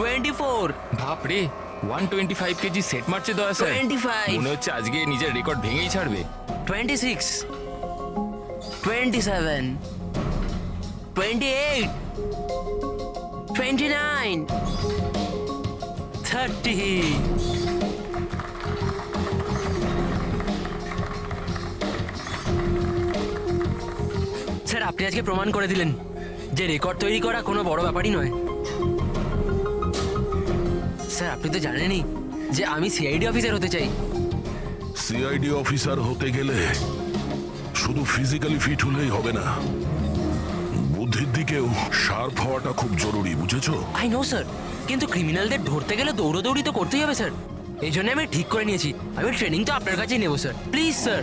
24, বাপরে 125 KG set মারছে দয়া স্যার 25, মনে হচ্ছে আজকে নিজের রেকর্ড ভেঙেই ছাড়বে 26, 27, 28, 29, 30. স্যার আপনি আজকে প্রমাণ করে দিলেন যে রেকর্ড তৈরি করা কোনো বড় ব্যাপারই নয়। স্যার আপনি তো জানেনই যে আমি সিআইডি অফিসার হতে চাই। সিআইডি অফিসার হতে গেলে শুধু ফিজিক্যালি ফিট হলেই হবে না, বুদ্ধির দিকেও শার্প হওয়াটা খুব জরুরি, বুঝেছো? আই নো স্যার, কিন্তু ক্রিমিনালদের ধরতে গেলে দৌড়াদৌড়ি তো করতেই হবে স্যার। এই জন্য আমি ঠিক করে নিয়েছি আমি ট্রেনিং তো আপনার কাছেই নেবো স্যার, প্লিজ স্যার।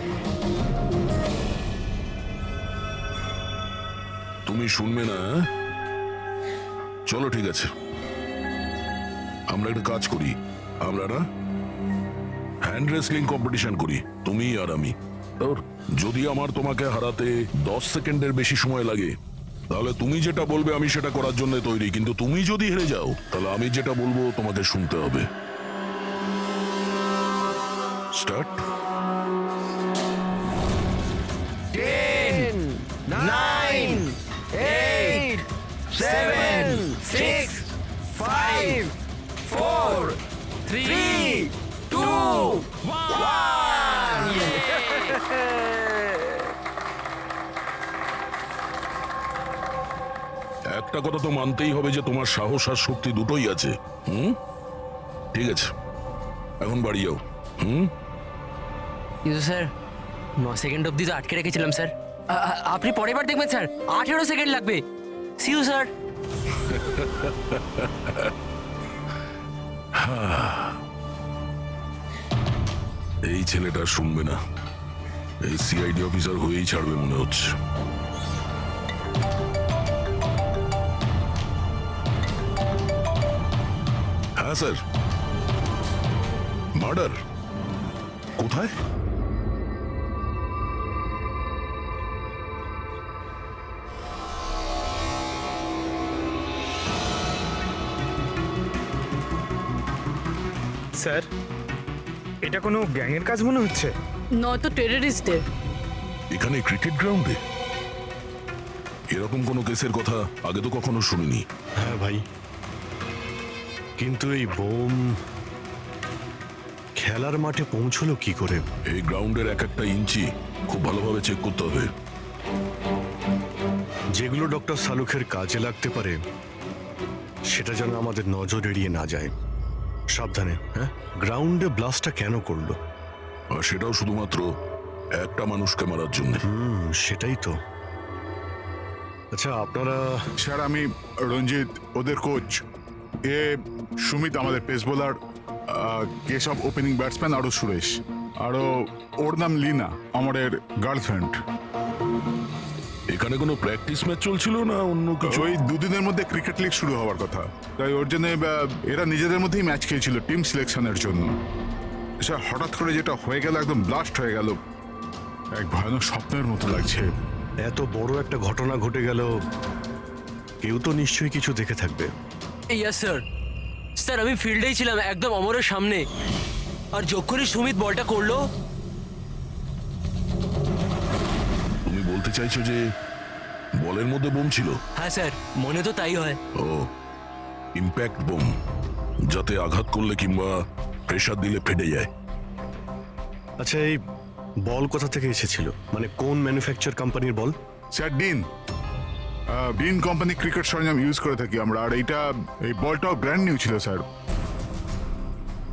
তুমি শুনবে না? চলো ঠিক আছে, আমরা একটা কাজ করি, আমরা না হ্যান্ড রেসলিং কম্পিটিশন করি, তুমি আর আমি। যদি আমার তোমাকে হারাতে 10 সেকেন্ডের বেশি সময় লাগে তাহলে তুমি যেটা বলবে আমি সেটা করার জন্য তৈরি, কিন্তু তুমি যদি হেরে যাও তাহলে আমি যেটা বলবো তোমাকে শুনতে হবে। স্টার্ট। 10, 9, 8, 7, 6, 5, 4, 3, 2, 1. একটা কথা তো মানতেই হবে যে তোমার সাহস আর শক্তি দুটোই আছে। ঠিক আছে, এখন বাড়ি যাও। কিন্তু স্যার 9 সেকেন্ড অবধি তো আটকে রেখেছিলাম স্যার। আপনি পরের বার দেখবেন স্যার 18 সেকেন্ড লাগবে। See you sir. এই ছেলেটা শুনবে না, এই সিআইডি অফিসার হয়েই ছাড়বে মনে হচ্ছে। হ্যাঁ স্যার। মার্ডার কোথায়? স্যার, এটা কোনো গ্যাংয়ের কাজ মনে হচ্ছে। নয়তো টেররিস্টদের। এখানে ক্রিকেট গ্রাউন্ডে এরকম কোনো কেসের কথা আগে তো কখনো শুনিনি। হ্যাঁ ভাই, কিন্তু এই বোম খেলার মাঠে পৌঁছলো কি করে? এই গ্রাউন্ডের এক একটা ইঞ্চি খুব ভালোভাবে চেক করতে হবে। যেগুলো ডক্টর সালুখের কাজে লাগতে পারে সেটা যেন আমাদের নজর এড়িয়ে না যায়। সাবধানে। হ্যাঁ, গ্রাউন্ডে ব্লাস্টটা কেন করলো? আর সেটাও শুধুমাত্র একটা মানুষকে মারার জন্য। সেটাই তো। আচ্ছা আপনারা? স্যার আমি রঞ্জিত, ওদের কোচ। এ সুমিত আমাদের pace bowler, Keshav opening batsman, আরও সুরেশ, আরও ওর নাম লিনা আমাদের গার্লফ্রেন্ড। এখানে কোনো প্র্যাকটিস ম্যাচ চলছিল না অন্য কিছু? ওই দুদিনের মধ্যে ক্রিকেট লিগ শুরু হওয়ার কথা, তাই ওর জন্য এরা নিজেদের মধ্যেই ম্যাচ খেলছিল টিম সিলেকশনের জন্য। স্যার হঠাৎ করে যেটা হয়ে গেল, একদম ব্লাস্ট হয়ে গেল, এক ভয়ানক স্বপ্নের মতো লাগছে। এত বড় একটা ঘটনা ঘটে গেল, কেউ তো নিশ্চয়ই কিছু দেখে থাকবে। Yes sir. স্যার আমি ফিল্ডেই ছিলাম একদম অমরের সামনে, আর যখনই সুমিত বলটা করলো। তুমি বলতে চাইছো যে বলের মধ্যে বোম ছিল? হ্যাঁ স্যার, মনে তো তাই হয়। ও, ইম্প্যাক্ট বোম, যাতে আঘাত করলে কিংবা প্রেসার দিলে ফেটে যায়। আচ্ছা এই বল কোথা থেকে এসেছিল? মানে কোন ম্যানুফ্যাকচার কোম্পানির বল? স্যার ডিন কোম্পানি ক্রিকেট সরঞ্জাম ইউজ করে থাকি আমরা, আর এই বলটাও ব্র্যান্ড নিউ ছিল স্যার।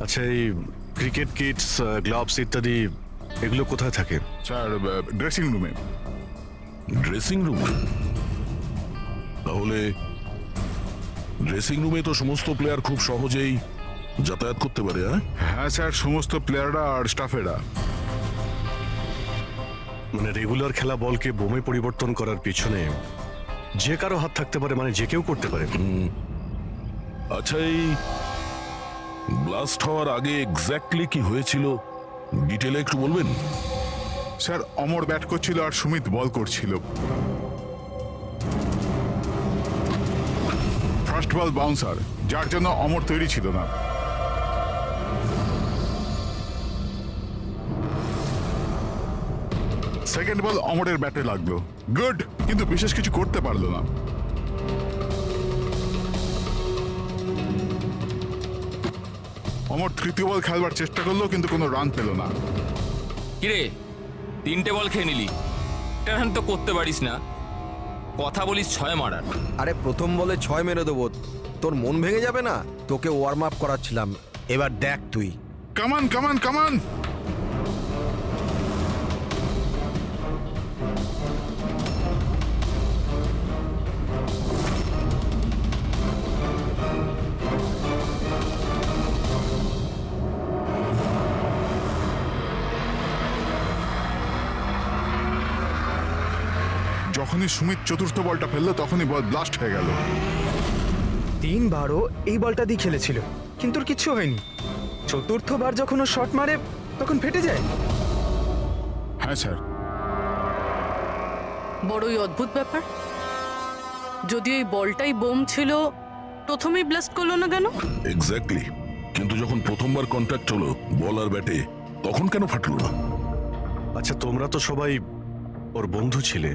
আচ্ছা এই ক্রিকেট কিটস, গ্লাভস ইত্যাদি এগুলো কোথায় থাকে? স্যার ড্রেসিং রুমে। Dressing room? তাহলে ড্রেসিং রুমে তো সমস্ত প্লেয়ার খুব সহজেই যাতায়াত করতে পারে। হ্যাঁ স্যার, সমস্ত প্লেয়াররা আর স্টাফেরা। মানে রেগুলার খেলা বলকে বোমে পরিবর্তন করার পিছনে যে কারো হাত থাকতে পারে, মানে যে কেউ করতে পারে। আচ্ছা এই ব্লাস্ট হওয়ার আগে এক্স্যাক্টলি কি হয়েছিল ডিটেলে একটু বলবেন? স্যার অমর ব্যাট করছিল আর সুমিত বল করছিল। ফার্স্ট বল বাউন্সার, যার জন্য অমর তৈরি ছিল না। সেকেন্ড বল অমরের ব্যাটে লাগলো, গুড, কিন্তু বিশেষ কিছু করতে পারলো না। অমর তৃতীয় বল খেলবার চেষ্টা করলো, কিন্তু কোনো রান পেল না। কিরে 3টে বল খেয়ে নিলি, একটা রান তো করতে পারিস না, কথা বলিস 6 মারার। আরে প্রথম বলে 6 মেরে দেবো, তোর মন ভেঙে যাবে না? তোকে ওয়ার্ম আপ করাচ্ছিলাম, এবার দেখ তুই। কামান কামান কামান। যখনই সুমিত চতুর্থ বলটা ফেললো তখনই বল ব্লাস্ট হয়ে গেল। 3বারও এই বলটা দিয়ে খেলেছিল, কিন্তু ওর কিচ্ছু হয়নি। চতুর্থবার যখন ও শট মারে তখন ফেটে যায়। হ্যাঁ স্যার। বড়ই অদ্ভুত ব্যাপার। যদি এই বলটাই বোম ছিল, প্রথমেই ব্লাস্ট করলো না কেন? এক্স্যাক্টলি, কিন্তু যখন প্রথমবার কন্ট্যাক্ট হলো বল আর ব্যাটে, তখন কেন ফাটলো না? আচ্ছা, তোমরা তো সবাই ওর বন্ধু ছিলে,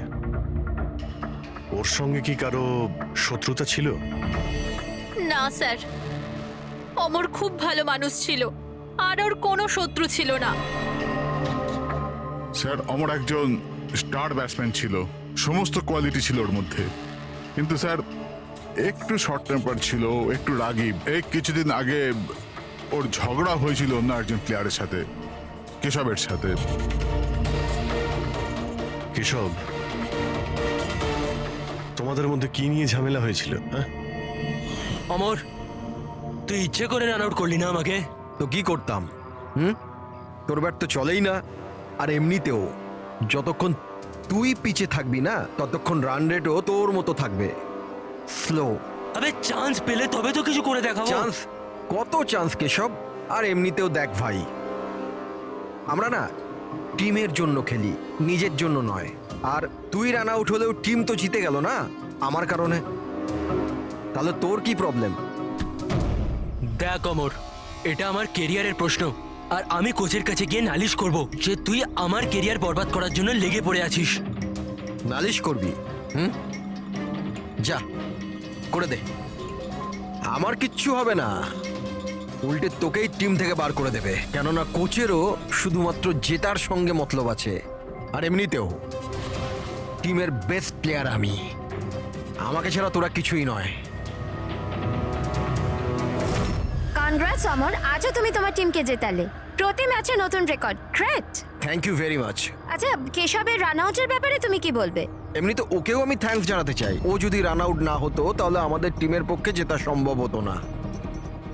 ওর সঙ্গে কি কারো শত্রুতা ছিল? না স্যার, অমর খুব ভালো মানুষ ছিল, আর ওর কোনো শত্রু ছিল না। স্যার, অমর একজন স্টার ব্যাটসম্যান ছিল, সমস্ত কোয়ালিটি ছিল ওর মধ্যে, কিন্তু স্যার একটু শর্ট টেম্পার ছিল, একটু রাগী। এই কিছুদিন আগে ওর ঝগড়া হয়েছিল অন্য একজন প্লেয়ারের সাথে, কেশবের সাথে। কেশব, তোমাদের মধ্যে কি নিয়ে ঝামেলা হয়েছিল? হ্যাঁ, অমর, তুই ইচ্ছে করে রান আউট করলি না আমাকে? তো কি করতাম? তোর ব্যাট তো চলেই না, আর এমনিতেও যতক্ষণ তুই পিছে থাকবি না ততক্ষণ রান রেটও তোর মতো থাকবে, স্লো। আবে চান্স পেলে তবে তো কিছু করে দেখাবো। চান্স? কত চান্স কেশব? আর এমনিতেও দেখ ভাই, আমরা না টিমের জন্য খেলি, নিজের জন্য নয়। আর তুই রান আউট হলেও টিম তো জিতে গেল না আমার কারণে, তাহলে তোর কি প্রবলেম? দেখ অমর, এটা আমার কেরিয়ারের প্রশ্ন, আর আমি কোচের কাছে গিয়ে নালিশ করব যে তুই আমার কেরিয়ার বরবাদ করার জন্য লেগে পড়ে আছিস। নালিশ করবি? যা করে দে, আমার কিচ্ছু হবে না। উল্টে তোকেই টিম থেকে বার করে দেবে, কেননা কোচেরও শুধুমাত্র জেতার সঙ্গে মতলব আছে। আর এমনিতেও টিমের বেস্ট প্লেয়ার আমি, আমাকে ছাড়া তোরা কিছুই নয়। কনগ্রাটস অমর, আজও তুমি তোমার টিমকে জেতালে। প্রতি ম্যাচে নতুন record, great. Thank you very much. আচ্ছা, কেশবের রান আউটের ব্যাপারে তুমি কি বলবে? এমনিতে ওকেও আমি থ্যাঙ্কস জানাতে চাই, ও যদি রান আউট না হতো তাহলে আমাদের টিমের পক্ষে জেতা সম্ভব হতো না।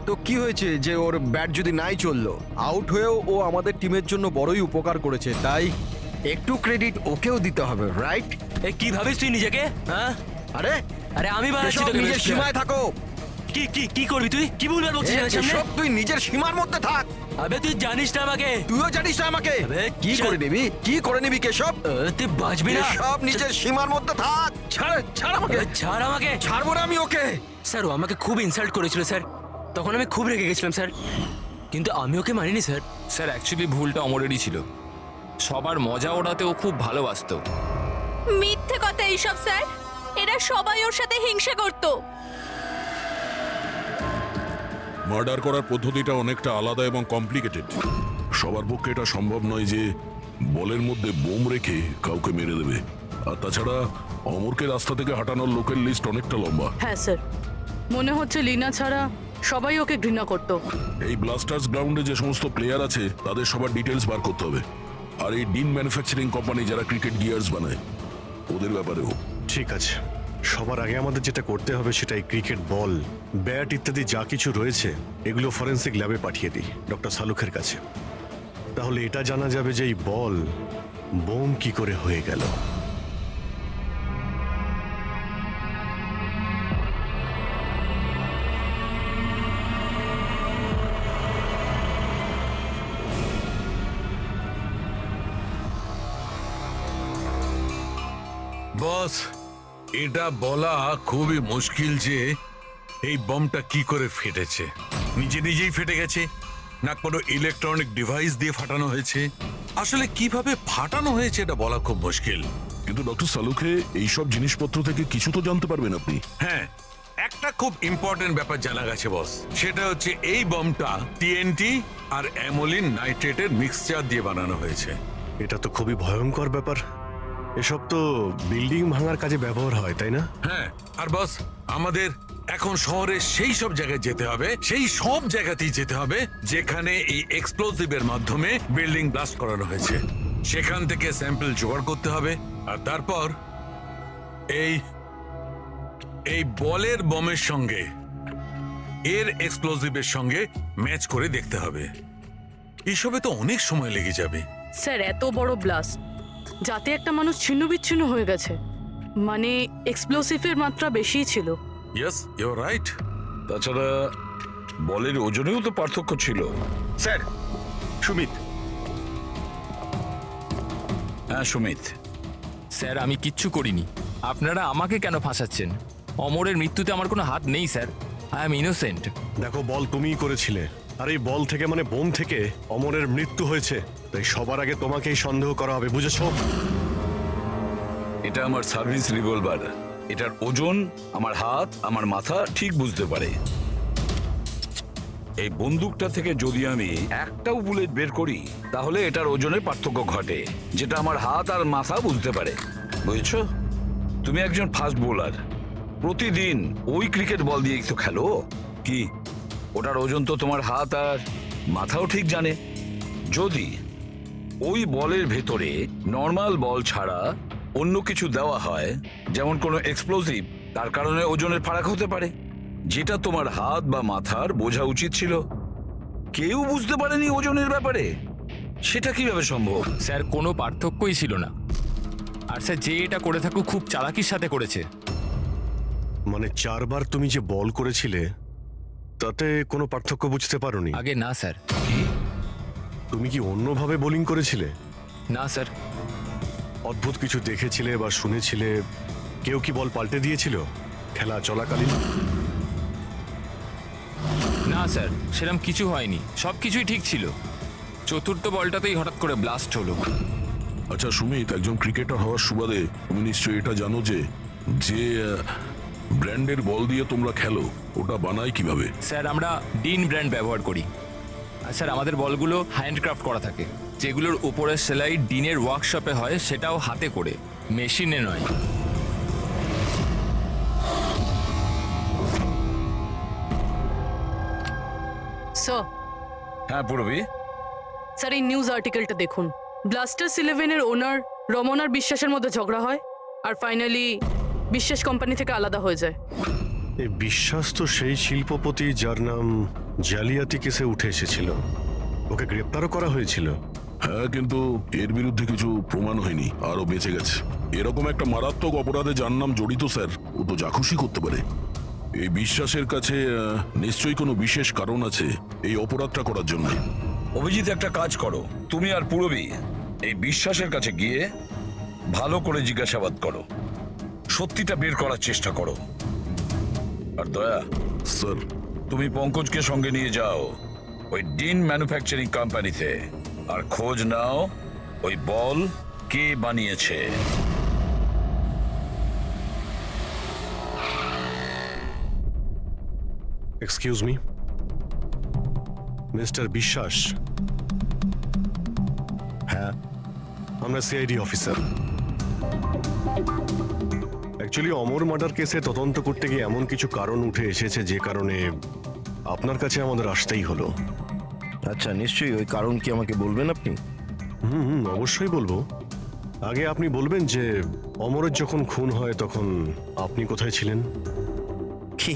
তো কি হয়েছে যে ওর ব্যাট যদি নাই চললো, আউট হয়েও ও আমাদের টিমের জন্য বড়ই উপকার করেছে, তাই একটু ক্রেডিট ওকেও দিতে হবে, রাইট? এ কি ভাবিস তুই নিজেকে? হ্যাঁ, আরে আরে আমি বানাচ্ছি এসব তোকে নিজের best সীমায় player। থাকো। কি কি কি করবি তুই? কি বলবি বলছিস আমার সামনে? এসব তুই নিজের সীমার মধ্যে থাক। আবে তুই জানিস না আমাকে। তুইও জানিস না আমাকে। আবে, কি চল। করে নিবি, কি করে নিবি কেশব? তুই বাঁচবি না। সব নিজের সীমার মধ্যে থাক। ছাড়, ছাড় আমাকে। ছাড় আমাকে। ছাড়বো না আমি ওকে। স্যার, ও আমাকে খুব ইনসাল্ট করেছিল স্যার, তখন আমি খুব রেগে গেছিলাম স্যার, কিন্তু আমি ওকে মানিনি স্যার। স্যার অ্যাকচুয়ালি ভুলটা অমরেরই ছিল, সবার মজা ওড়াতে ও খুব ভালোবাসতো। মিথ্যে কথা এইসব স্যার, এরা সবাই ওর সাথে হিংসা করতো। মার্ডার করার পদ্ধতিটা অনেকটা আলাদা এবং কমপ্লিকেটেড। সবার পক্ষে এটা সম্ভব নয় যে বলের মধ্যে বোম রেখে কাউকে মেরে দেবে। আর তাছাড়া অমরকে রাস্তা থেকে হাঁটানোর লোকের লিস্ট অনেকটা লম্বা। হ্যাঁ স্যার, মনে হচ্ছে লিনা ছাড়া সবাই ওকে ঘৃণা করতো। এই ব্লাস্টার্স গ্রাউন্ডে যে সমস্ত প্লেয়ার আছে তাদের সবার ডিটেলস বার করতে হবে। আর এই ডিন ম্যানুফ্যাকচারিং কোম্পানি যারা ক্রিকেট গিয়ার্স বানায়, ওদের ব্যাপারেও। ঠিক আছে, সবার আগে আমাদের যেটা করতে হবে সেটাই ক্রিকেট বল, ব্যাট ইত্যাদি যা কিছু রয়েছে এগুলো ফরেন্সিক ল্যাবে পাঠিয়ে দিই ডক্টর সালুখের কাছে। তাহলে এটা জানা যাবে যে এই বল বোম কি করে হয়ে গেল। বস, এটা বলা খুবই মুশকিল যে এই বমটা কি করে ফেটেছে? নিজে নিজেই ফেটে গেছে, না কোনো ইলেকট্রনিক ডিভাইস দিয়ে ফাটানো হয়েছে? আসলে কিভাবে ফাটানো হয়েছে এটা বলা খুব মুশকিল। কিন্তু ডক্টর সালুখে এইসব জিনিসপত্র থেকে কিছু তো জানতে পারবেন আপনি। হ্যাঁ, একটা খুব ইম্পর্টেন্ট ব্যাপার জানা গেছে বস, সেটা হচ্ছে এই বমটা টিএনটি আর অ্যামোলিন নাইট্রেটের মিক্সচার দিয়ে বানানো হয়েছে। এটা তো খুবই ভয়ঙ্কর ব্যাপার। এসব তো বিল্ডিং ভাঙার কাজে ব্যবহার হয়, তাই না? হ্যাঁ, আর বস আমাদের এখন শহরে সেই সব জায়গায় যেতে হবে, সেই সব জায়গাতেই যেতে হবে যেখানে এই এক্সপ্লোসিভের মাধ্যমে বিল্ডিং ব্লাস্ট করানো হয়েছে। সেখান থেকে স্যাম্পল জোগাড় করতে হবে, আর তারপর এই বলের বমের সঙ্গে এর এক্সপ্লোসিভের সঙ্গে ম্যাচ করে দেখতে হবে। এসবে তো অনেক সময় লেগে যাবে। স্যার, এত বড় ব্লাস্ট, যাতে একটা মানুষ ছিন্নবিচ্ছিন্ন হয়ে গেছে, মানে এক্সপ্লোসিভের মাত্রা বেশিই ছিল। Yes, you are right. তাছাড়া বলের ওজনেও তো পার্থক্য ছিল। স্যার, সুমিত। হ্যাঁ সুমিত, স্যার আমি কিচ্ছু করিনি, আপনারা আমাকে কেন ফাঁসাচ্ছেন? অমরের মৃত্যুতে আমার কোনো হাত নেই স্যার, আই এম ইনোসেন্ট। দেখো, বল তুমিই করেছিলে, আর এই বল থেকে মানে বোম থেকে অমরের মৃত্যু হয়েছে, তাই সবার আগে তোমাকেই সন্দেহ করা হবে, বুঝেছো? এটা আমার সার্ভিস রিভলভার। এটার ওজন আমার হাত, আমার মাথা ঠিক বুঝতে পারে। এই বন্দুকটা থেকে যদি আমি একটাও বুলেট বের করি, তাহলে এটার ওজনের পার্থক্য ঘটে, যেটা আমার হাত আর মাথা বুঝতে পারে, বুঝেছো? তুমি একজন ফাস্ট বোলার, প্রতিদিন ওই ক্রিকেট বল দিয়েই তো খেলো, কি ওটার ওজন তো তোমার হাত আর মাথাও ঠিক জানে। যদি ওই বলের ভেতরে নর্মাল বল ছাড়া অন্য কিছু দেওয়া হয়, যেমন কোনো এক্সপ্লোসিভ, তার কারণে ওজনের ফারাক হতে পারে, যেটা তোমার হাত বা মাথার বোঝা উচিত ছিল। কেউ বুঝতে পারেনি ওজনের ব্যাপারে, সেটা কিভাবে সম্ভব? স্যার কোনো পার্থক্যই ছিল না, আর স্যার যে এটা করে থাকুক খুব চালাকির সাথে করেছে। মানে 4 বার তুমি যে বল করেছিলে তাতে কোনো পার্থক্য বুঝতে পারোনি? আগে না স্যার। তুমি কি অন্যভাবে বোলিং করেছিলে? না স্যার। অদ্ভুত কিছু দেখেছিলে বা শুনেছিলে? কেউ কি বল পাল্টে দিয়েছিল খেলা চলাকালীন? না স্যার, সেরকম কিছু হয়নি, সব কিছুই ঠিক ছিল। চতুর্থ বলটাতেই হঠাৎ করে ব্লাস্ট হলো। আচ্ছা সুমিত, একজন ক্রিকেটার হওয়ার সুবাদে তুমি নিশ্চয়ই এটা জানো যে যে ব্র্যান্ডের বল দিয়ে তোমরা খেলো, ওটা বানায় কিভাবে? স্যার আমরা ডিন ব্র্যান্ড ব্যবহার করি, আর স্যার আমাদের বলগুলো হ্যান্ডক্রাফট করা থাকে, যেগুলোর উপরের সেলাই ডিনের ওয়ার্কশপে হয়, সেটাও হাতে করে, মেশিনে নয়। স্যার, হ্যাঁ পূরবী, স্যার এই নিউজ আর্টিকেলটা দেখুন। ব্লাস্টার্স 11-এর ওনার রমন আর বিশ্বাসের মধ্যে ঝগড়া হয়, আর ফাইনালি বিশ্বাস কোম্পানি থেকে আলাদা হয়ে যায়। এই বিশ্বাস তো সেই শিল্পপতি যার নাম জালিয়াতি কেসে উঠে এসেছিল, ওকে গ্রেপ্তারও করা হয়েছিল। হ্যাঁ, কিন্তু এর বিরুদ্ধে কিছু প্রমাণ হয়নি, আরও বেঁচে গেছে। এরকম একটা মারাত্মক অপরাধে যার নাম জড়িত স্যার, ও তো যা খুশি করতে পারে। এই বিশ্বাসের কাছে নিশ্চয়ই কোনো বিশেষ কারণ আছে এই অপরাধটা করার জন্য। অভিজিৎ একটা কাজ করো, তুমি আর পূরবী এই বিশ্বাসের কাছে গিয়ে ভালো করে জিজ্ঞাসাবাদ করো, সত্যিটা বের করার চেষ্টা করো। আর দয়া স্যার, তুমি পঙ্কজকে সঙ্গে নিয়ে যাও ওই ডিন ম্যানুফ্যাকচারিং কোম্পানিতে, আর খোঁজ নাও ওই বল কে বানিয়েছে। এক্সকিউজ মি, মিস্টার বিশ্বাস? হ্যাঁ, আমরা সিআইডি অফিসার। অ্যাকচুয়ালি অমর মার্ডার কেসে তদন্ত করতে গিয়ে এমন কিছু কারণ উঠে এসেছে যে কারণে আপনার কাছে আমাদের আসতেই হলো। আচ্ছা, নিশ্চয়ই। ওই কারণ কি আমাকে বলবেন আপনি? অবশ্যই বলবো। আগে আপনি বলবেন যে অমরের যখন খুন হয় তখন আপনি কোথায় ছিলেন? কি?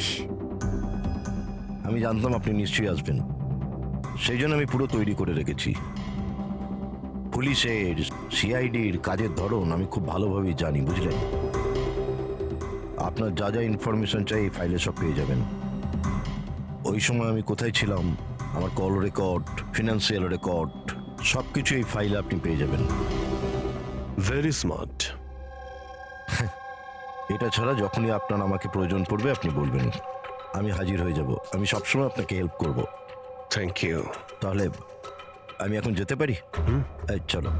আমি জানতাম আপনি নিশ্চয়ই আসবেন, সেই জন্য আমি পুরো তৈরি করে রেখেছি। পুলিশের, সিআইডির কাজের ধরন আমি খুব ভালোভাবেই জানি, বুঝলেন? আপনার যা যা ইনফরমেশন চাই এই ফাইলে সব পেয়ে যাবেন। ওই সময় আমি কোথায় ছিলাম, আমার কল রেকর্ড, ফিনান্সিয়াল রেকর্ড, সব কিছু এই ফাইলে আপনি পেয়ে যাবেন। Very smart. এটা ছাড়া যখনই আপনার আমাকে প্রয়োজন পড়বে আপনি বলবেন। আমি হাজির হয়ে যাব। আমি সবসময় আপনাকে হেল্প করব। Thank you. তাহলে আমি এখন যেতে পারি? এই, চলো।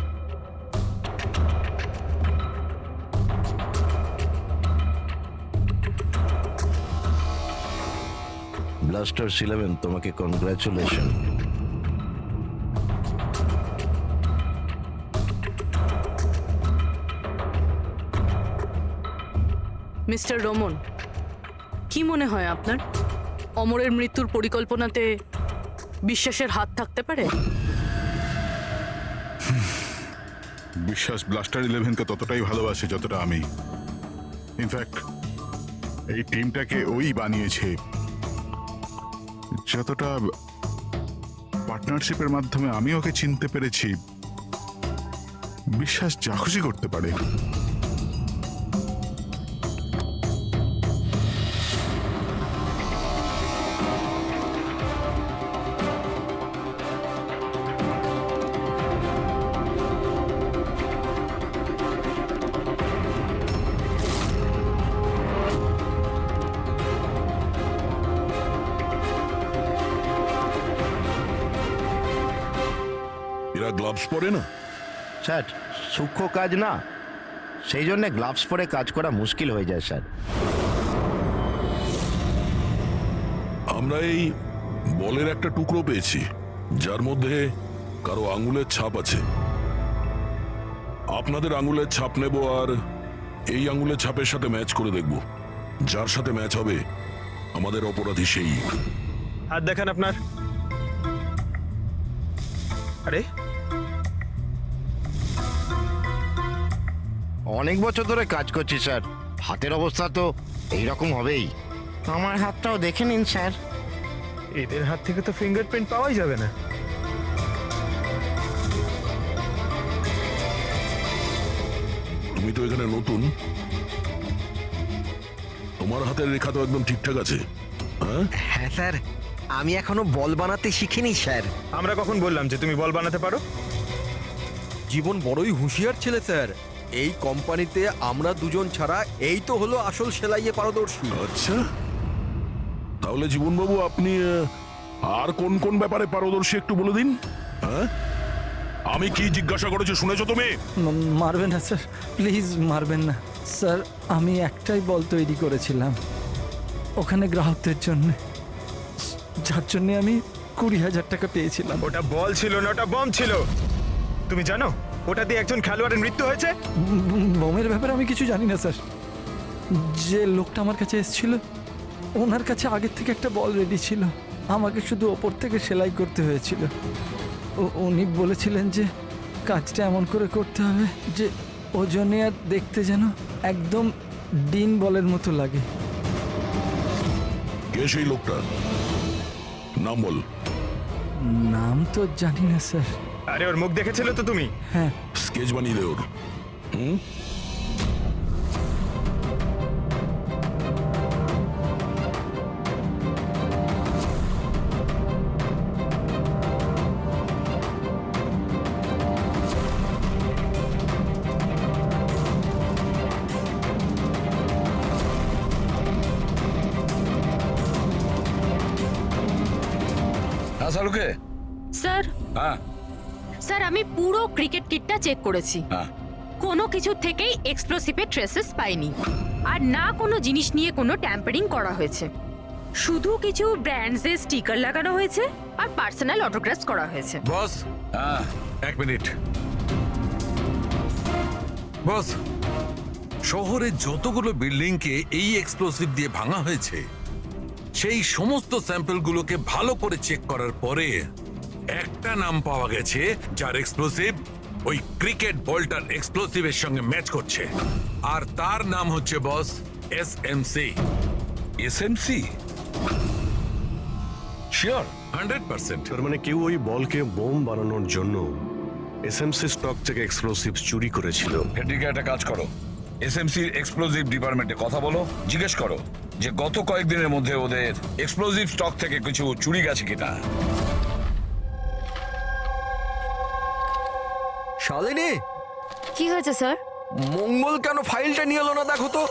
ব্লাস্টার্স 11, তোমাকে কনগ্রাচুলেশন। মিস্টার রমন, কি মনে হয় আপনার অমরের মৃত্যুর পরিকল্পনাতে বিশ্বাসের হাত থাকতে পারে? বিশ্বাস ব্লাস্টার 11কে ততটাই ভালোবাসে যতটা আমি। ইনফ্যাক্ট এই টিমটাকে ওই বানিয়েছে, যতটা পার্টনারশিপের মাধ্যমে আমি ওকে চিনতে পেরেছি। বিশ্বাস যা খুশি করতে পারে। এরা গ্লাভস পরে না? স্যার, সূক্ষ্ম কাজ না, সেই জন্য গ্লাভস পরে কাজ করা মুশকিল হয়ে যায় স্যার। আমরা এই বলের একটা টুকরো পেয়েছি যার মধ্যে কারো আঙুলের ছাপ আছে। আপনাদের আঙুলের ছাপ নেব আর এই আঙুলের ছাপের সাথে ম্যাচ করে দেখব। যার সাথে ম্যাচ হবে আমাদের অপরাধী সেই। হাত দেখান আপনার। আরে, অনেক বছর ধরে কাজ করছি স্যার, হাতের অবস্থা তো এইরকম হবেই। আমার হাতটাও দেখে নিন স্যার। এদের হাত থেকে তো ফিঙ্গারপ্রিন্ট পাওয়াই যাবে না। তুমি তো এখানে নতুন, তোমার হাতের রেখা তো একদম ঠিকঠাক আছে। হ্যাঁ হ্যাঁ স্যার, আমি এখনো বল বানাতে শিখিনি স্যার। আমরা কখন বললাম যে তুমি বল বানাতে পারো? জীবন বড়ই হুঁশিয়ার ছেলে স্যার। এই কোম্পানিতে আমরা দুজন ছাড়া এই তো হলো আসল সেলাইয়ে পারদর্শী। আচ্ছা, তাহলে জীবনবাবু আপনি আর কোন কোন ব্যাপারে পারদর্শী একটু বলে দিন। হ্যাঁ, আমি কি জিজ্ঞাসা করেছি শুনেছো তুমি? মারবেন না স্যার, প্লিজ মারবেন না স্যার। আমি একটাই বল তৈরি করেছিলাম ওখানে গ্রাহকদের জন্য, যার জন্য আমি 20,000 টাকা পেয়েছিলাম। ওটা বল ছিল না, ওটা বম ছিল। তুমি জানো ওটা দিয়ে একজন খেলোয়াড়ের মৃত্যু হয়েছে? বোমের ব্যাপারে আমি কিছু জানি না স্যার। যে লোকটা আমার কাছে এসেছিল ওনার কাছে আগের থেকে একটা বল রেডি ছিল, আমাকে শুধু ওপর থেকে সেলাই করতে হয়েছিল। উনি বলেছিলেন যে কাজটা এমন করে করতে হবে যে ওজনে আর দেখতে যেন একদম ডিন বলের মতো লাগে। কে সেই লোকটা? নাম বল। নাম তো জানি না স্যার। আরে, ওর মুখ দেখেছিলে তো তুমি? হ্যাঁ। স্কেচ বানিয়ে দে ওর। হুম, হ্যাঁ শাহরুখে। স্যার, হ্যাঁ স্যার আমি পুরো ক্রিকেট কিটটা চেক করেছি। হ্যাঁ, কোনো কিছু থেকেই এক্সপ্লোসিভের ট্রেসেস পাইনি, আর না কোনো জিনিস নিয়ে কোনো ট্যাম্পারিং করা হয়েছে। শুধু কিছু ব্র্যান্ডসের স্টিকার লাগানো হয়েছে আর পার্সোনাল অটোগ্রাফস করা হয়েছে। বস, হ্যাঁ এক মিনিট। বস, শহরের যতগুলো বিল্ডিংকে এই এক্সপ্লোসিভ দিয়ে ভাঙা হয়েছে সেই সমস্ত স্যাম্পলগুলোকে ভালো করে চেক করার পরে একটা নাম পাওয়া গেছে যার এক্সপ্লোসিভ ওই ক্রিকেট বলটার এক্সপ্লোসিভের সঙ্গে ম্যাচ করছে, আর তার নাম হচ্ছে বস এসএমসি। এসএমসি? শিওর? 100%। তার মানে কেউ ওই বলকে বোম বানানোর জন্য এসএমসি স্টক থেকে এক্সপ্লোসিভ চুরি করেছিল। এদিকে একটা কাজ করো, এসএমসির এক্সপ্লোসিভ ডিপার্টমেন্টে কথা বলো, জিজ্ঞেস করো যে গত কয়েকদিনের মধ্যে ওদের এক্সপ্লোসিভ স্টক থেকে কিছু চুরি গেছে কিনা। শালিনী, কি হয়েছে স্যার? মঙ্গল কেন ফাইলটা নিয়ে এলো না দেখো তো।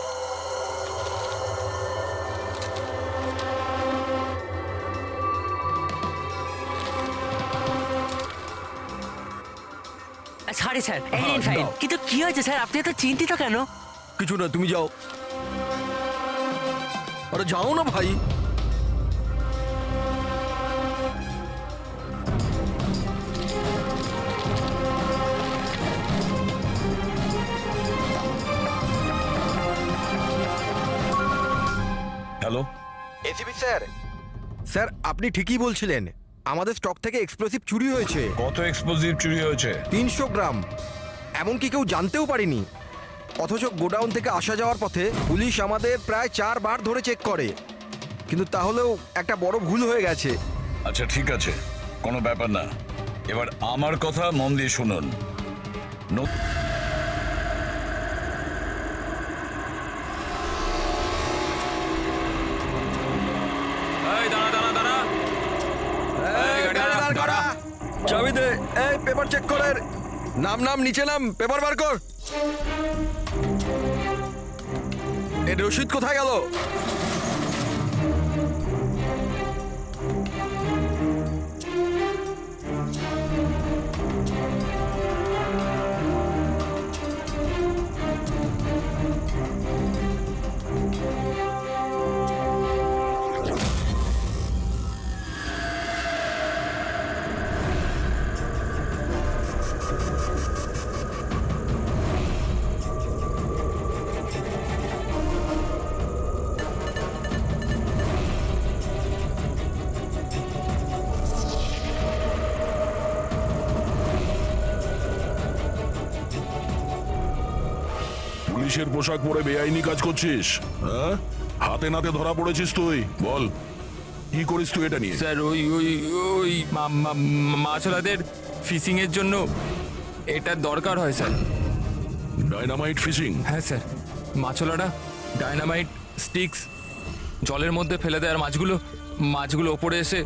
সরি স্যার, এই নিন ফাইল। কিন্তু কি হয়েছে স্যার, আপনি এত চিন্তিত কেন? কিছু না, তুমি যাও। আরে যাও না ভাই। Hello, ACP sir. স্যার আপনি ঠিকই বলছিলেন, আমাদের স্টক থেকে এক্সপ্লোসিভ চুরি হয়েছে। কত এক্সপ্লোসিভ চুরি হয়েছে? 300 গ্রাম। এমনকি কেউ জানতেও পারিনি। অথচ গোডাউন থেকে আসা যাওয়ার পথে পুলিশ আমাদের প্রায় 4 বার ধরে চেক করে, কিন্তু তাহলেও একটা বড় ভুল হয়ে গেছে। আচ্ছা ঠিক আছে, কোনো ব্যাপার না। এবার আমার কথা মন দিয়ে শুনুন। এই দাঁড়া দাঁড়া দাঁড়া, এই গাড়ি দাঁড়া, দাঁড়া। চাবি দে। এই পেপার চেক করেন। নাম নাম নিচে নাম, পেপার বার কর। এর রসিদ কোথায় গেল? পুলিশের পোশাক পরে বেআইনি কাজ করছিস, হ্যাঁ? হাতে নাতে ধরা পড়েছিস তুই। বল কি করিস তুই এটা নিয়ে? স্যার ওই ওই ওই মাছওয়ালাদের ফিশিং এর জন্য এটা দরকার হয় স্যার। Dynamite fishing? হ্যাঁ স্যার, মাছওয়ালারা ডাইনামাইট স্টিক্স জলের মধ্যে ফেলে দেয়, আর মাছগুলো ওপরে এসে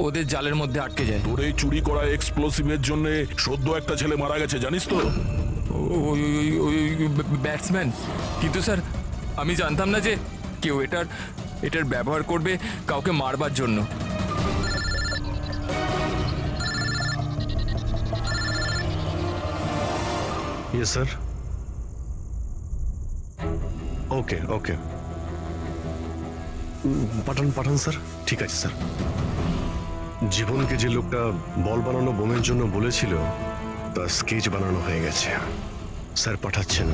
ওদের জালের মধ্যে আটকে যায়। তোর এই চুরি করা এক্সপ্লোসিভের জন্য সদ্য একটা ছেলে মারা গেছে, জানিস তো? ওই ওই ওই ব্যাটসম্যান। কিন্তু স্যার আমি জানতাম না যে কেউ এটার ব্যবহার করবে কাউকে মারবার জন্য। Yes sir. ওকে ওকে, পাঠান স্যার। ঠিক আছে স্যার। জীবনকে যে লোকটা বল বানানো বোমের জন্য বলেছিল তার স্কেচ বানানো হয়ে গেছে। স্যার পাঠাচ্ছেন।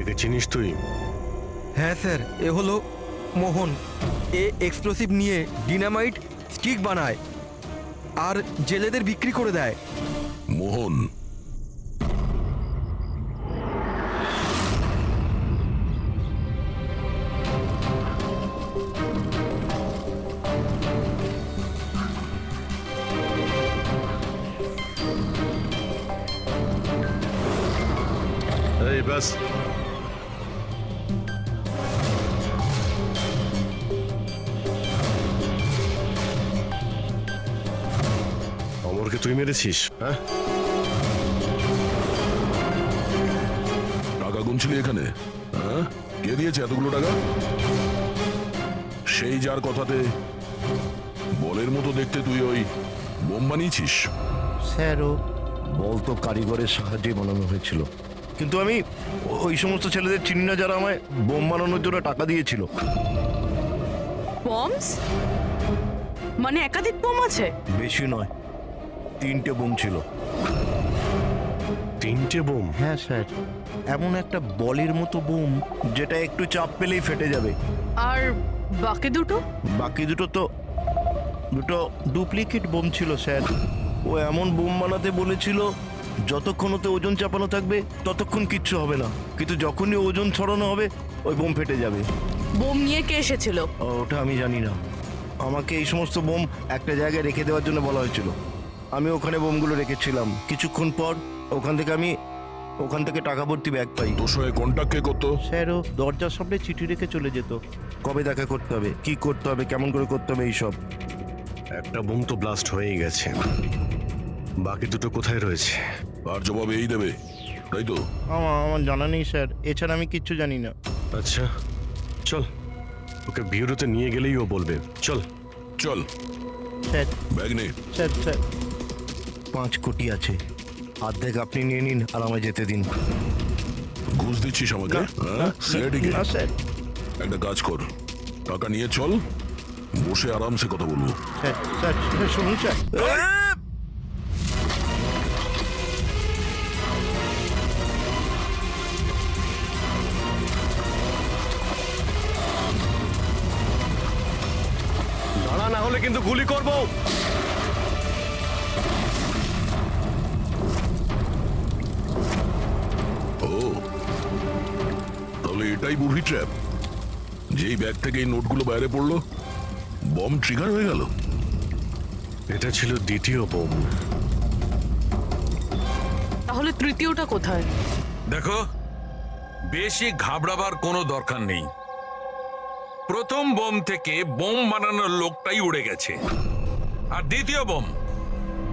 একে চিনিস তুই? হ্যাঁ স্যার, এ হলো মোহন। এ এক্সপ্লোসিভ নিয়ে ডিনামাইট স্টিক বানায় আর জেলেদের বিক্রি করে দেয়। মোহন? এই ব্যাস, অমরকে তুই মেরেছিস? হ্যাঁ, টাকা গুনছিলি এখানে? হ্যাঁ, কে দিয়েছে এতগুলো টাকা? সেই যার কথাতে বলের মতো দেখতে তুই ওই বোম বানিয়েছিস? স্যার ও বল তো কারিগরের সাহায্যে বানানো হয়েছিল, কিন্তু আমি ওই সমস্ত ছেলেদের চিনি না যারা আমায় বোম বানানোর জন্য টাকা দিয়েছিল। বমস? মানে একাধিক বোম আছে? বেশি নয়, 3টে বোম ছিল। 3টে বোম? হ্যাঁ স্যার, এমন একটা বলের মতো বোম যেটা একটু চাপ পেলেই ফেটে যাবে। আর বাকি দুটো? বাকি দুটো ডুপ্লিকেট বোম ছিল স্যার। ও এমন বোম বানাতে বলেছিল যতক্ষণ ওতে ওজন চাপানো থাকবে ততক্ষণ কিচ্ছু হবে না, কিন্তু যখনই ওজন ছড়ানো হবে ওই বোম ফেটে যাবে। বোম নিয়ে কে এসেছিল? ওটা আমি জানি না। আমাকে এই সমস্ত বোম একটা জায়গায় রেখে দেওয়ার জন্য বলা হয়েছিল। আমি ওখানে বোমগুলো রেখেছিলাম। কিছুক্ষণ পর ওখান থেকে টাকা ভর্তি ব্যাগ পাই। তোর সঙ্গে কন্ট্যাক্ট কে করতো? স্যার ও দরজার সামনে চিঠি রেখে চলে যেত, কবে দেখা করতে হবে, কি করতে হবে, কেমন করে করতে হবে, এইসব। একটা বোম তো ব্লাস্ট হয়েই গেছে, বাকি দুটো কোথায় রয়েছে? আর জবাব এই দেবে, তাই তো? আমার জানা নেই স্যার, এছাড়া আমি কিচ্ছু জানি না। আচ্ছা চল, ওকে বিউরোতে নিয়ে গেলেই ও বলবে। চল। চল স্যার ব্যাগ নে। স্যার স্যার 5 কোটি আছে, অর্ধেক আপনি নিয়ে নিন আর আমায় যেতে দিন। ঘুষ দিচ্ছিস আমাকে? হ্যাঁ? সেটিকে না স্যার, একটা কাজ কর, টাকা নিয়ে চল, বসে আরামসে কথা বলবো। স্যার স্যার স্যার, শুনুন স্যার। দাঁড়া, না হলে কিন্তু গুলি করবো। ও, তাহলে এটাই বুভি ট্র্যাপ? যেই ব্যাগ থেকে এই নোটগুলো বাইরে পড়লো, বম ট্রিগার হয়ে গেল। এটা ছিল দ্বিতীয় বোম। তাহলে তৃতীয়টা কোথায়? দেখো, বেশি ঘাবড়াবার কোনো দরকার নেই। প্রথম বোম থেকে বোম বানানোর লোকটাই উড়ে গেছে। আর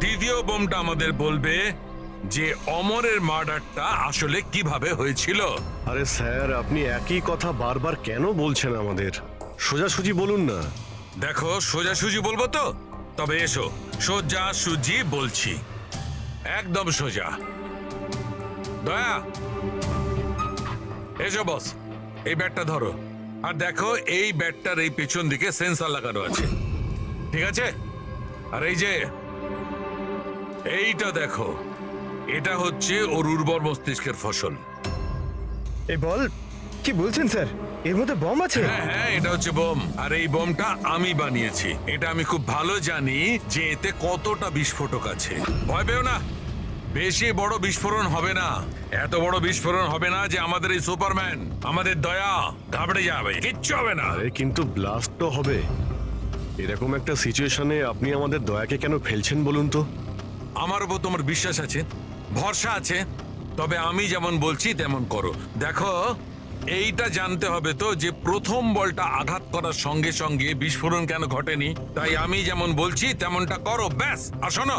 দ্বিতীয় বোমটা আমাদের বলবে যে অমরের মার্ডারটা আসলে কিভাবে হয়েছিল। আরে স্যার, আপনি একই কথা বারবার কেন বলছেন আমাদের? সোজাসুজি বলুন না। দেখো, সোজাসুজি বলবো তো? তবে এসো, সোজাসুজি বলছি, একদম সোজা। দয়া, এসো বস, এই ব্যাটটা ধরো। আর দেখো, এই ব্যাটটার এই পেছন দিকে সেন্সর লাগানো আছে, ঠিক আছে? আর এই যে এইটা দেখো, এটা হচ্ছে ওর উর্বর মস্তিষ্কের ফসল। এই বল, কি বলছেন স্যার? এর মধ্যে বম আছে? হ্যাঁ হ্যাঁ, এটা হচ্ছে বোম। আর এই বোমটা আমি বানিয়েছি। এটা আমি খুব ভালো জানি যে এতে কতটা বিস্ফোরক আছে। ভয় পেও না, বেশি বড় বিস্ফোরণ হবে না। এত বড় বিস্ফোরণ হবে না যে আমাদের এই সুপারম্যান, আমাদের দয়া ঘাবড়ে যাবে। কিচ্ছু হবে না। আরে কিন্তু ব্লাস্ট তো হবে। এরকম একটা সিচুয়েশনে আপনি আমাদের দয়াকে কেন ফেলছেন বলুন তো? আমার উপর তোমার বিশ্বাস আছে, ভরসা আছে, তবে আমি যেমন বলছি তেমন করো। দেখো, এইটা জানতে হবে তো যে প্রথম বলটা আঘাত করার সঙ্গে সঙ্গে বিস্ফোরণ কেন ঘটেনি। তাই আমি যেমন বলছি তেমনটা করো, ব্যাস। আর শোনো,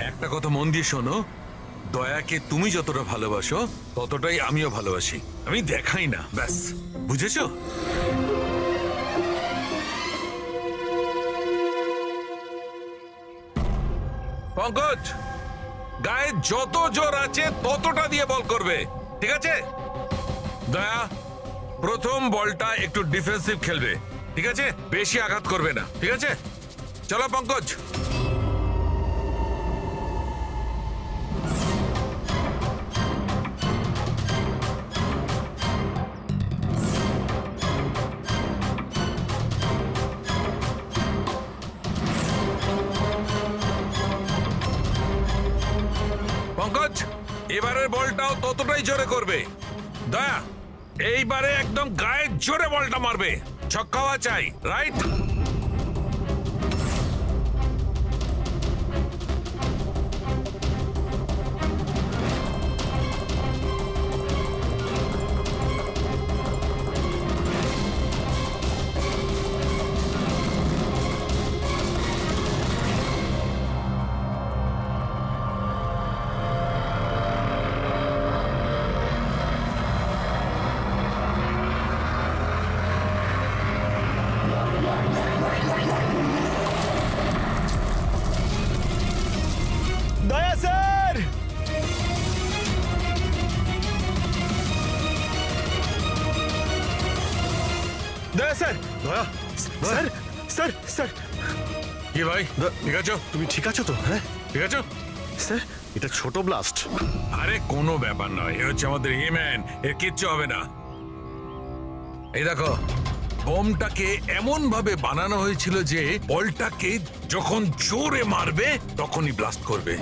একটা কথা মন দিয়ে শোনো, দয়াকে তুমি যতটা ভালোবাসো ততটাই আমিও ভালোবাসি। আমি দেখাই না, ব্যাস। বুঝেছো? পঙ্কজ, গায়ে যত জোর আছে ততটা দিয়ে বল করবে, ঠিক আছে? দয়া, প্রথম বলটা একটু ডিফেন্সিভ খেলবে, ঠিক আছে? বেশি আঘাত করবে না, ঠিক আছে? চলো পঙ্কজ। পঙ্কজ, এবারের বলটাও ততটাই জোরে করবে। দয়া, এইবারে একদম গায়ে জোরে বলটা মারবে। ছক্কা হওয়া চাই, রাইট? দয়া স্যার! দয়া স্যার! দয়া, স্যার স্যার স্যার! কি ভাই, ঠিক আছো? তুমি ঠিক আছো তো? হ্যাঁ ঠিক আছো স্যার, এটা ছোট ব্লাস্ট। আরে কোনো ব্যাপার নয়, এ হচ্ছে আমাদের হিম্যান, এর কিচ্ছু হবে না। এই দেখো, বোমটাকে এমন ভাবে বানানো হয়েছিল যে বলটাকে যখন জোরে মারবে তখনই ব্লাস্ট করবে।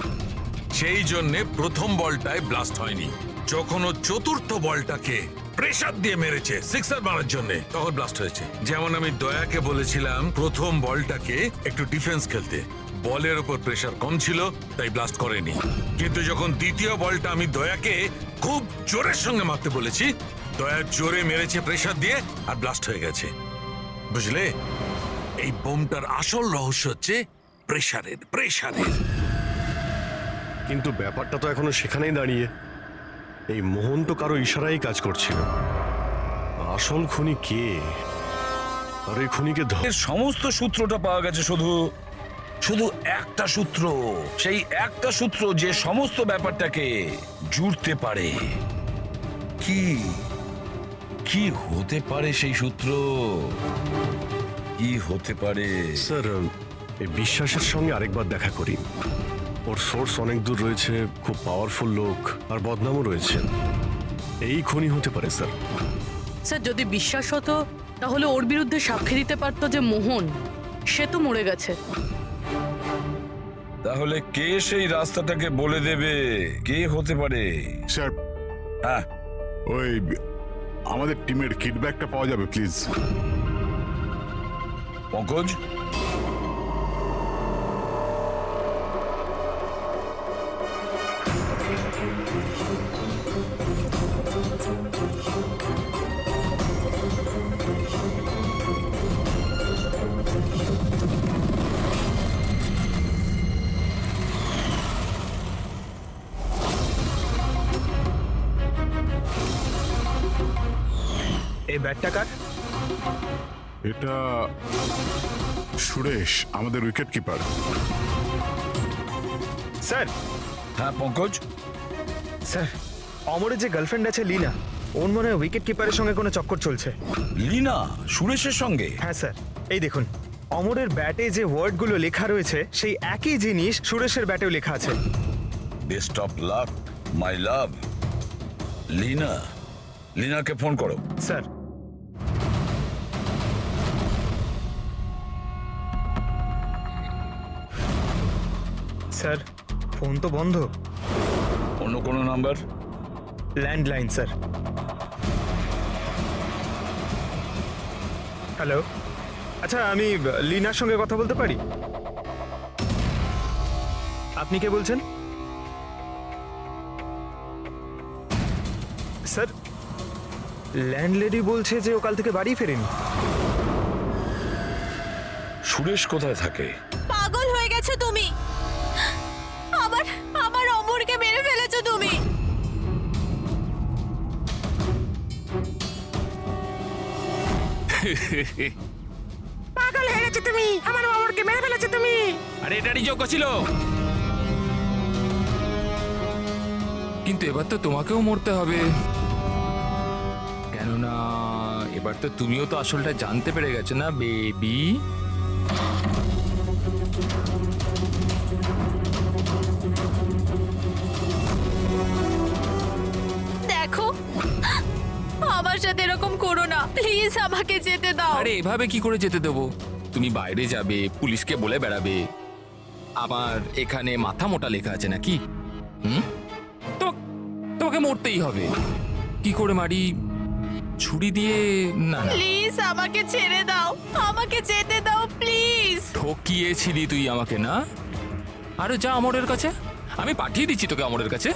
সেই জন্যে প্রথম বলটায় ব্লাস্ট হয়নি। যখন ও চতুর্থ বলটাকে প্রেসার দিয়ে মেরেছে সিক্সার মারার জন্য, তখন ব্লাস্ট হয়েছে। যেমন আমি দয়াকে বলেছিলাম প্রথম বলটাকে একটু ডিফেন্স খেলতে, বলের উপর প্রেসার কম ছিল তাই ব্লাস্ট করেনি। কিন্তু যখন দ্বিতীয় বলটা আমি দয়াকে খুব জোরের সঙ্গে মারতে বলেছি, দয়া জোরে মেরেছে প্রেসার দিয়ে আর ব্লাস্ট হয়ে গেছে। বুঝলে, এই বোমটার আসল রহস্য হচ্ছে প্রেসারের। কিন্তু ব্যাপারটা তো এখনো সেখানেই দাঁড়িয়ে। এই মোহন তো কারো ইশারায় কাজ করছিল। আসল খুনি কে? আর এই খুনিকে এর সমস্ত সূত্রটা পাওয়া গেছে শুধু শুধু একটা সূত্র, সেই একটা সূত্র যে সমস্ত ব্যাপারটাকে জুড়তে পারে। কি কি হতে পারে সেই সূত্র? কি হতে পারে? স্যার, এই বিশ্বাসের সঙ্গে আরেকবার দেখা করি। ওর সোর্স অনেক দূর রয়েছে, খুব পাওয়ারফুল লোক, আর বদনামও রয়েছে। এই খুনি হতে পারে স্যার। স্যার যদি বিশ্বাস হতো তাহলে ওর বিরুদ্ধে সাক্ষী দিতে পারতো যে মোহন, সে তো মরে গেছে। তাহলে কে সেই রাস্তাটাকে বলে দেবে? কে হতে পারে? স্যার, হ্যাঁ, ওই আমাদের টিমের কিডব্যাকটা পাওয়া যাবে প্লিজ? পঙ্কজ, এই ব্যাটটা কার? এটা সুরেশ, আমাদের উইকেট কিপার। স্যার, হ্যাঁ পঙ্কজ, স্যার, অমরের যে গার্লফ্রেন্ড আছে লীনা, ওর মনে হয় উইকেট কিপারের সঙ্গে কোনো চক্কর চলছে। লীনা সুরেশের সঙ্গে? হ্যাঁ স্যার, এই দেখুন অমরের ব্যাটে যে ওয়ার্ডগুলো লেখা রয়েছে সেই একই জিনিস সুরেশের ব্যাটেও লেখা আছে। Best of luck my love. Leena, লীনাকে ফোন করো। স্যার, স্যার ফোন তো বন্ধ। অন্য কোনো নাম্বার? Landline sir. হ্যালো, আচ্ছা আমি লীনার সঙ্গে কথা বলতে পারি? আপনি কে বলছেন? স্যার, ল্যান্ডলেডি বলছে যে ও কাল থেকে বাড়ি ফেরেনি। সুরেশ কোথায় থাকে? পাগল হয়ে গেছো তুমি। আবার আমার অমরকে মেরে ফেলেছো তুমি। পাগল হয়ে গেছো তুমি, আমার অমরকে মেরে ফেলেছো তুমি। আরে এটারই যোগ্য ছিল, কিন্তু এবার তো তোমাকেও মরতে হবে, কেননা এবার তো তুমিও তো আসলটা জানতে পেরে গেছো না বেবি। দেখো, আমার সাথে এরকম করো না প্লিজ, আমাকে যেতে দাও। আরে এভাবে কি করে যেতে দেবো? তুমি বাইরে যাবে, পুলিশকে বলে বেড়াবে আমার এখানে মাথা মোটা লেখা আছে নাকি? তো তোমাকে মরতেই হবে। কি করে মারি? ছুরি দিয়ে? না না, প্লিজ আমাকে ছেড়ে দাও, আমাকে যেতে দাও প্লিজ। ঠকিয়েছিলি তুই আমাকে না? আরে যা অমরের কাছে, আমি পাঠিয়ে দিচ্ছি তোকে অমরের কাছে।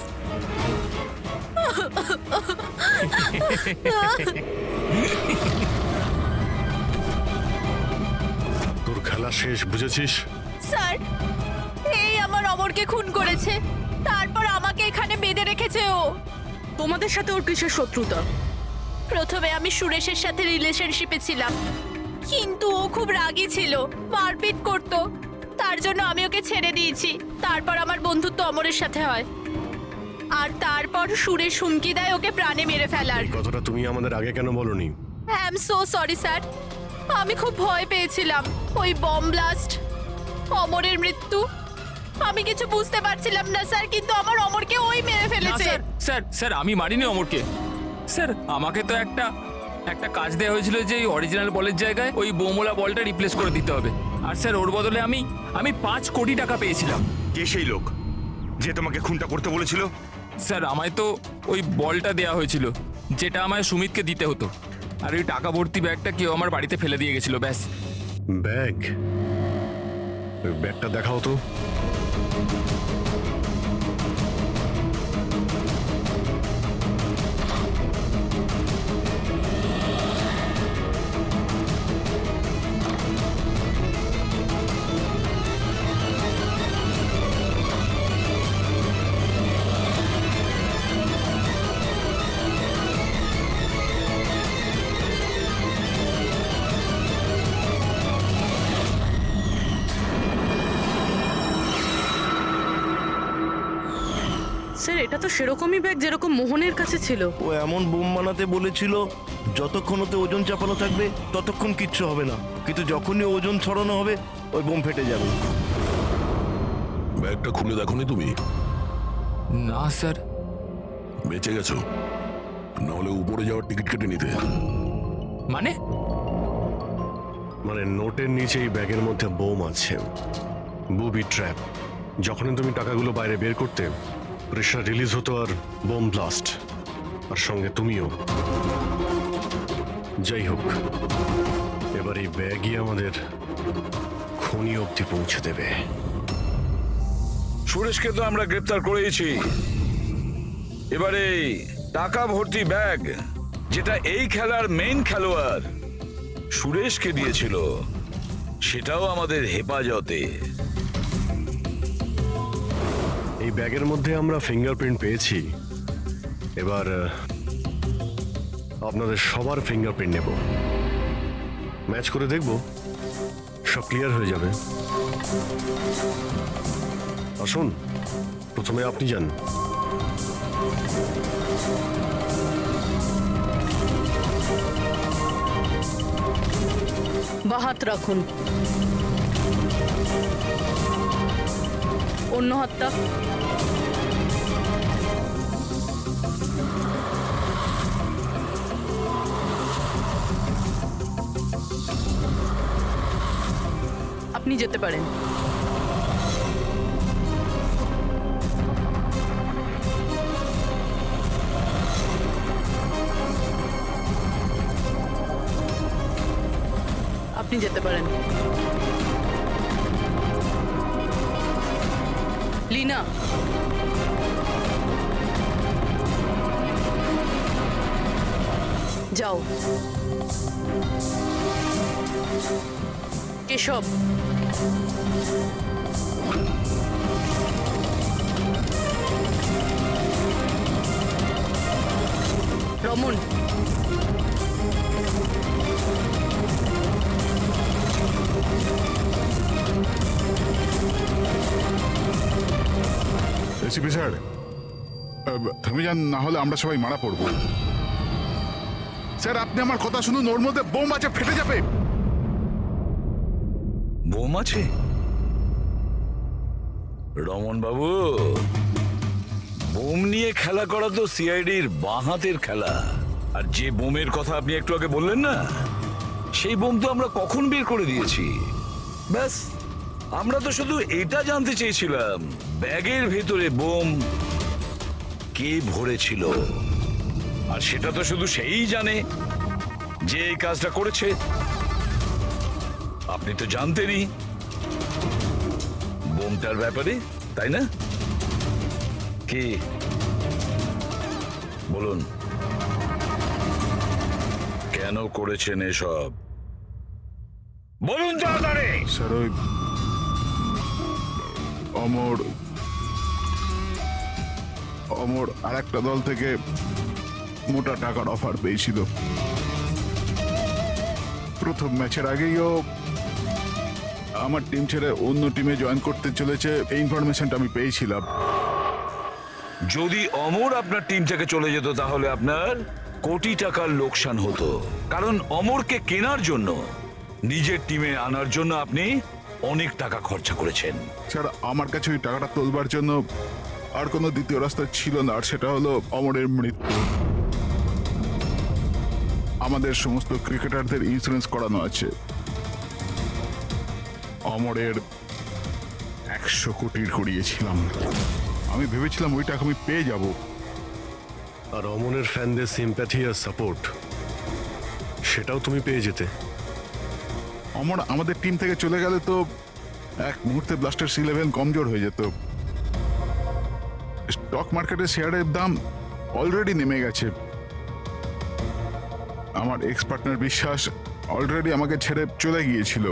তোর খেলা শেষ, বুঝেছিস? স্যার, এই আমার অমরকে খুন করেছে, তারপর আমাকে এখানে বেঁধে রেখেছে ও। তোমাদের সাথে ওর কিসের শত্রুতা? প্রথমে আমি সুরেশের সাথে রিলেশনশিপে ছিলাম, কিন্তু ও খুব রাগী ছিল, মারপিট করত, তার জন্য আমি ওকে ছেড়ে দিয়েছি। তারপর আমার বন্ধুত্ব অমরের সাথে হয়, আর তারপর সুরেশ হুমকি দেয় ওকে প্রাণে মেরে ফেলার। এই কথাটা তুমি আমাদের আগে কেন বলনি? I am so sorry sir, আমি খুব ভয় পেয়েছিলাম। ওই বম ব্লাস্ট, অমরের মৃত্যু, আমি কিছু বুঝতে পারছিলাম না স্যার, কিন্তু আমার অমরকে ওই মেরে না ফেলেছে। স্যার, স্যার স্যার আমি মারিনি অমরকে। স্যার আমাকে তো একটা কাজ দেওয়া হয়েছিল যে অরিজিনাল বলের জায়গায় ওই বোমোলা বলটা রিপ্লেস করে দিতে হবে, আর স্যার ওর বদলে আমি 5 কোটি টাকা পেয়েছিলাম। কে সেই লোক যে তোমাকে খুনটা করতে বলেছিল? স্যার আমায় তো ওই বলটা দেওয়া হয়েছিল যেটা আমায় সুমিতকে দিতে হতো, আর ওই টাকা ভর্তি ব্যাগটা কেউ আমার বাড়িতে ফেলে দিয়ে গেছিল, ব্যাস। ব্যাগ? ওই ব্যাগটা দেখাও তো। স্যার এটা তো সেরকমই ব্যাগ যেরকম মোহনের কাছে ছিল। ও এমন বোম বানাতে বলেছিল যতক্ষণ ওতে ওজন চাপানো থাকবে ততক্ষণ কিচ্ছু হবে না, কিন্তু যখনই ওজন ছড়ানো হবে ওই বোম ফেটে যাবে। ব্যাগটা খুলে দেখোনি তুমি? না স্যার। বেঁচে গেছো, নাহলে উপরে যাওয়ার টিকিট কেটে নিতে। মানে মানে নোটের নিচে এই ব্যাগের মধ্যে বোম আছে, বুবি ট্র্যাপ। যখনই তুমি টাকাগুলো বাইরে বের করতে, প্রেশার রিলিজ হতো আর বোম ব্লাস্ট, আর সঙ্গে তুমিও। যাই হোক, এবার এই ব্যাগই আমাদের খনি অবধি পৌঁছে দেবে। সুরেশকে তো আমরা গ্রেপ্তার করেছি, এবারে টাকা ভর্তি ব্যাগ যেটা এই খেলার মেইন খেলোয়াড় সুরেশকে দিয়েছিল সেটাও আমাদের হেফাজতে। এই ব্যাগের মধ্যে আমরা ফিঙ্গারপ্রিন্ট পেয়েছি, এবার আপনাদের সবার ফিঙ্গারপ্রিন্ট নেব, ম্যাচ করে দেখব, সব ক্লিয়ার হয়ে যাবে। আসুন, প্রথমে আপনি যান। বাঁ হাত রাখুন, অন্য হাতটা। আপনি যেতে পারেন। আপনি যেতে পারেন। লীনা, যাও। কেশব, রমন, এসিপি স্যার, থেমে যান, না হলে আমরা সবাই মারা পড়বো। স্যার আপনি আমার কথা শুনুন, ওর মধ্যে বোম আছে, ফেটে যাবে। বোম আছে? রমন বাবু, বোম নিয়ে খেলা করা তো সিআইডির বাঁ হাতের খেলা। আর যে বোমের কথা আপনি একটু আগে বললেন না, সেই বোম তো আমরা কখন বের করে দিয়েছি। ব্যাস, আমরা তো শুধু এটা জানতে চেয়েছিলাম ব্যাগের ভেতরে বোম কে ভরেছিল, আর সেটা তো শুধু সেই জানে যে এই কাজটা করেছে। আপনি তো জানতেনই বোমটার ব্যাপারে, তাই না? কি বলুন, কেন করেছেন এসব? বলুন তাড়াতাড়ি। স্যার ওই অমর আর একটা দল থেকে মোটা টাকার অফার পেয়েছিল। প্রথম ম্যাচের আগেই ও আমার টিম ছেড়ে অন্য টিমে জয়েন করতে চলেছে, এই ইনফরমেশনটা আমি পেয়েছিলাম। যদি অমর আপনার টিম থেকে চলে যেত তাহলে আপনার কোটি টাকার লোকসান হতো, কারণ অমরকে কেনার জন্য, নিজের টিমে আনার জন্য আপনি অনেক টাকা খরচা করেছেন। স্যার আমার কাছে ওই টাকাটা তোলবার জন্য আর কোনো দ্বিতীয় রাস্তা ছিল না, আর সেটা হলো অমরের মৃত্যু। আমাদের সমস্ত ক্রিকেটারদের ইন্স্যুরেন্স করানো আছে। অমরের 100 কোটির করিয়েছিলাম। আমি ভেবেছিলাম ওই টাকা আমি পেয়ে যাব। আর অমনের ফ্যানদের সিম্প্যাথি আর সাপোর্ট, সেটাও তুমি পেয়ে যেতে। অমর আমাদের টিম থেকে চলে গেলে তো এক মুহূর্তে ব্লাস্টার্স 11 কমজোর হয়ে যেত। স্টক মার্কেটে শেয়ারের দাম অলরেডি নেমে গেছে। আমার এক্স পার্টনার বিশ্বাস অলরেডি আমাকে ছেড়ে চলে গিয়েছিল।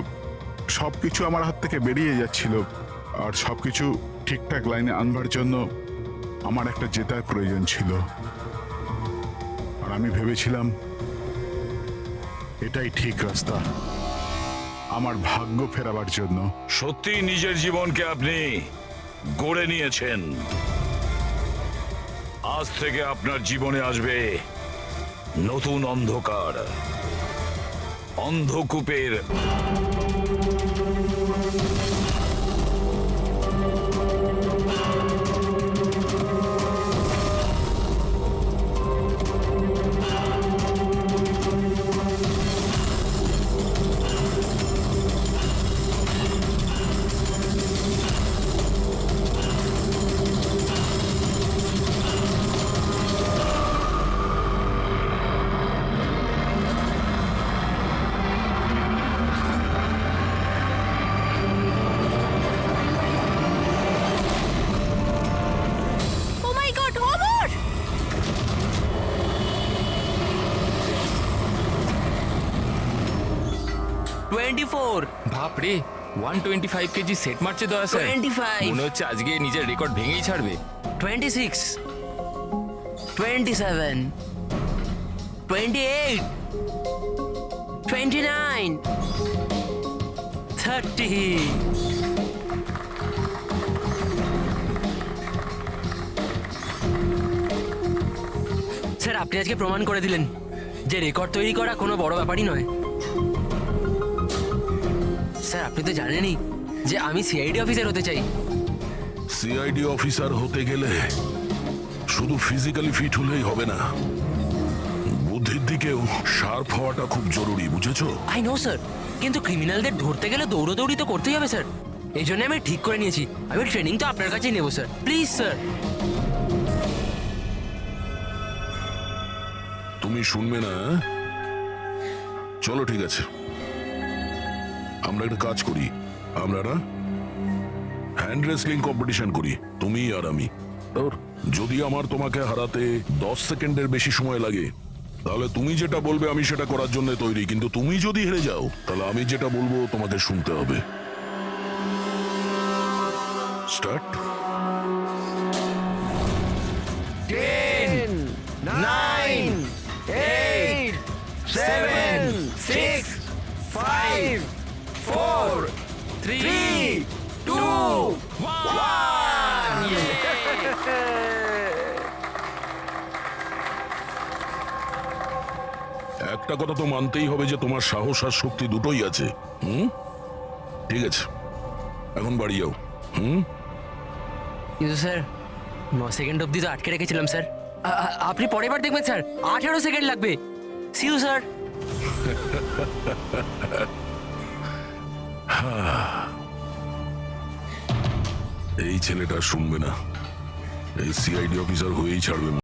সবকিছু আমার হাত থেকে বেরিয়ে যাচ্ছিল, আর সবকিছু ঠিকঠাক লাইনে আনবার জন্য আমার একটা জেতার প্রয়োজন ছিল। আর আমি ভেবেছিলাম এটাই ঠিক রাস্তা আমার ভাগ্য ফেরাবার জন্য। সত্যি নিজের জীবনকে আপনি গড়ে নিয়েছেন। আজ থেকে আপনার জীবনে আসবে নতুন অন্ধকার, অন্ধকূপের ও মাই গড, অমর! বাপরে 125 কেজি সেট মারছে দয়া স্যার। 25 মনে হচ্ছে আজকে নিজের রেকর্ড ভেঙেই ছাড়বে। 26 27 28 29 30 স্যার, আপনি আজকে প্রমাণ করে দিলেন যে রেকর্ড তৈরি করা কোনো বড় ব্যাপারই নয়। স্যার, আপনি তো জানেনই যে আমি সিআইডি অফিসার হতে চাই। সিআইডি অফিসার হতে গেলে শুধু ফিজিক্যালি ফিট হলেই হবে না, বুদ্ধির দিকেও শার্প হওয়াটা খুব জরুরি, বুঝেছো? আই নো স্যার, কিন্তু ক্রিমিনালদের ধরতে গেলে দৌড়দৌড়ি তো করতেই হবে স্যার। এই জন্য আমি ঠিক করে নিয়েছি আমি ট্রেনিং তো আপনার কাছেই নেবো স্যার, প্লিজ স্যার। তুমি শুনবে না? চলো ঠিক আছে, আমরা একটা কাজ করি, আমরা না হ্যান্ড রেসলিং কম্পিটিশন করি, তুমি আর আমি। তোর যদি আমার তোমাকে হারাতে 10 সেকেন্ডের বেশি সময় লাগে তাহলে তুমি যেটা বলবে আমি সেটা করার জন্য তৈরি, কিন্তু তুমি যদি হেরে যাও তাহলে আমি যেটা বলবো তোমাকে শুনতে হবে। স্টার্ট। 10, 9, 8, 7, 6, 5, 4, 3, 2, 1. একটা কথা তো মানতেই হবে যে তোমার সাহস আর শক্তি দুটোই আছে। ঠিক আছে, এখন বাড়ি যাও। কিন্তু স্যার 9 সেকেন্ড অবধি তো আটকে রেখেছিলাম স্যার। আপনি পরের বার দেখবেন স্যার 18 সেকেন্ড লাগবে। See you sir. এই ছেলেটা শুনবে না, এই সিআইডি অফিসার হয়েই ছাড়বে।